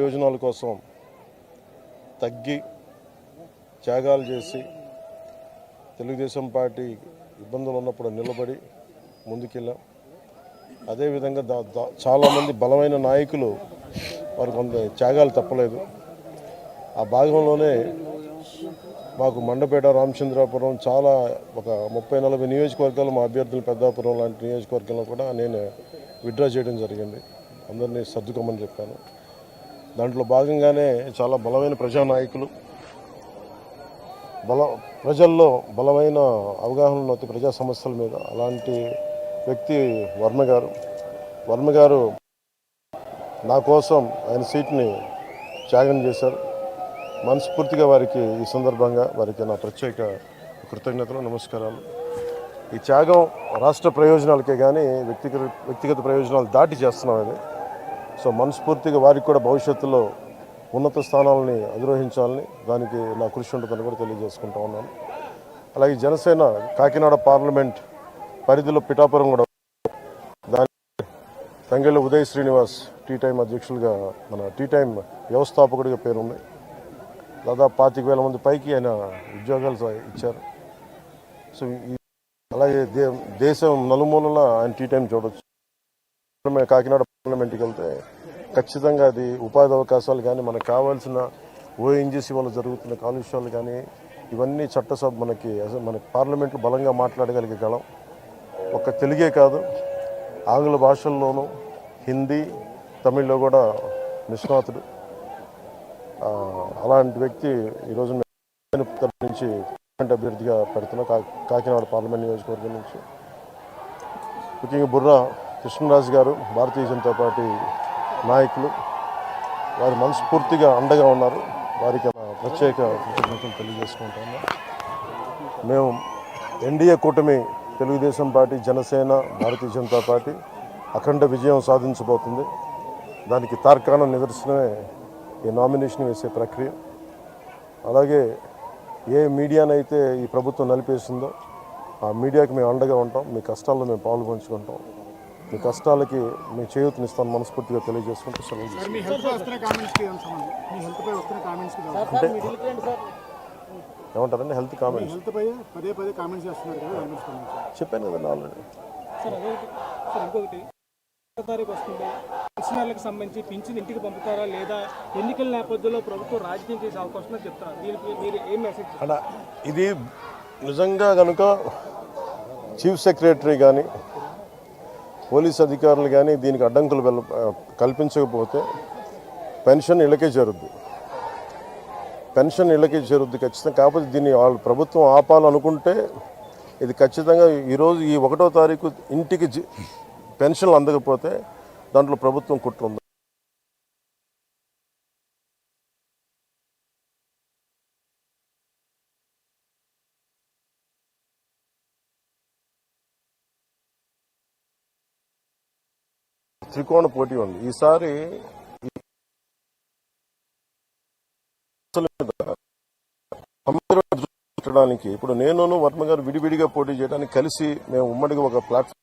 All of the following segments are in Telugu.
ప్రయోజనాల కోసం తగ్గి త్యాగాలు చేసి తెలుగుదేశం పార్టీ ఇబ్బందులు ఉన్నప్పుడు నిలబడి ముందుకెళ్ళాం. అదేవిధంగా చాలామంది బలమైన నాయకులు వారు కొంత త్యాగాలు తప్పలేదు. ఆ భాగంలోనే మాకు మండపేట, రామచంద్రాపురం చాలా ఒక 30-40 నియోజకవర్గాలు మా అభ్యర్థులు పెద్దాపురం లాంటి నియోజకవర్గంలో కూడా నేను విత్డ్రా చేయడం జరిగింది. అందరినీ సర్దుకోమని చెప్పాను. దాంట్లో భాగంగానే చాలా బలమైన ప్రజానాయకులు, ప్రజల్లో బలమైన అవగాహన ఉన్న ప్రజా సమస్యల మీద అలాంటి వ్యక్తి వర్మ గారు నా కోసం ఆయన సీట్ని త్యాగం చేశారు. మనస్ఫూర్తిగా వారికి ఈ సందర్భంగా వారికి నా ప్రత్యేక కృతజ్ఞతలు, నమస్కారాలు. ఈ త్యాగం రాష్ట్ర ప్రయోజనాలకే కానీ వ్యక్తిగత ప్రయోజనాలు దాటి చేస్తున్నాం అది. సో మనస్ఫూర్తిగా వారికి కూడా భవిష్యత్తులో ఉన్నత స్థానాలని అధిరోహించాలని దానికి నా కృషి ఉంటుందని కూడా తెలియజేసుకుంటా ఉన్నాను. అలాగే జనసేన కాకినాడ పార్లమెంట్ పరిధిలో పిఠాపురం కూడా దాని తంగెళ్ళ ఉదయ్ శ్రీనివాస్ టీ టైం అధ్యక్షులుగా మన టీ టైం వ్యవస్థాపకుడిగా పేరుంది. దాదాపు 25,000 మంది పైకి ఆయన ఉద్యోగాలు ఇచ్చారు. సో అలాగే దేశం నలుమూలల ఆయన టీ టైం చూడొచ్చు. కాకినాడ పార్లమెంట్కి వెళ్తే ఖచ్చితంగా అది ఉపాధి అవకాశాలు కానీ మనకు కావాల్సిన ఓఎన్జీసీ వల్ల జరుగుతున్న కాలుష్యాలు కానీ ఇవన్నీ చట్టసభ మన పార్లమెంట్లో బలంగా మాట్లాడగలిగే గళం. ఒక్క తెలుగే కాదు, ఆంగ్ల భాషల్లోనూ హిందీ, తమిళ్లో కూడా నిష్ణాతుడు. అలాంటి వ్యక్తి ఈరోజు నుంచి అభ్యర్థిగా పెడుతున్న కాకినాడ పార్లమెంట్ నియోజకవర్గం నుంచి. ముఖ్యంగా బుర్రా కృష్ణరాజు గారు, భారతీయ జనతా పార్టీ నాయకులు, వారు మనస్ఫూర్తిగా అండగా ఉన్నారు. వారికి ప్రత్యేక కృతజ్ఞతలు తెలియజేసుకుంటాము. మేము ఎన్డీఏ కూటమి తెలుగుదేశం పార్టీ, జనసేన, భారతీయ జనతా పార్టీ అఖండ విజయం సాధించబోతుంది. దానికి తార్కాణ నిదర్శనమే ఈ నామినేషన్ వేసే ప్రక్రియ. అలాగే ఏ మీడియానైతే ఈ ప్రభుత్వం నలిపేసిందో ఆ మీడియాకి మేము అండగా ఉంటాం. మీ కష్టాల్లో మేము పాలు పంచుకుంటాం. మీ కష్టాలకి మేము చేయూతనిస్తాను మనస్ఫూర్తిగా తెలియజేసుకుంటూ సెలవు అంటే ఏమంటారండి హెల్త్ కామెంట్స్ చెప్పాను కదా ఆల్రెడీ. పెన్షనర్లకు సంబంధించి పింఛన్ ఇంటికి పంపుతారా లేదా ఎన్నికల నేపథ్యంలో ప్రభుత్వం రాజకీయం చేసే అవకాశం చెప్తారా? దీనికి మీరు ఏం మెసేజ్? ఇది నిజంగా కనుక చీఫ్ సెక్రటరీ కానీ పోలీస్ అధికారులు కానీ దీనికి అడ్డంకులు కల్పించకపోతే పెన్షన్ ఇళ్ళకే చేరుద్ది. ఖచ్చితంగా. కాకపోతే దీన్ని వాళ్ళు ప్రభుత్వం ఆపాలనుకుంటే ఇది ఖచ్చితంగా ఈరోజు ఈ 1వ తారీఖు ఇంటికి పెన్షన్లు అందకపోతే దాంట్లో ప్రభుత్వం కుట్ర ఉంది. త్రికోణ పోటీ ఉంది ఈసారి. ఇప్పుడు నేను వర్మ గారు విడివిడిగా పోటీ చేయడానికి కలిసి మేము ఉమ్మడిగా ఒక ప్లాట్ఫామ్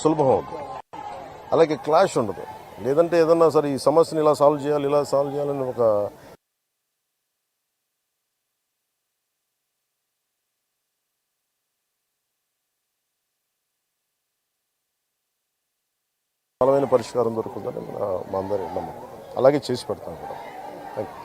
సులభం అవుతుంది. అలాగే క్లాష్ ఉండదు. లేదంటే ఏదన్నా సరే ఈ సమస్యను ఇలా సాల్వ్ చేయాలని ఒక బలమైన పరిష్కారం దొరుకుతుందని మా అందరి నమ్మకం. అలాగే చేసి పెడతాం కూడా. Thank you.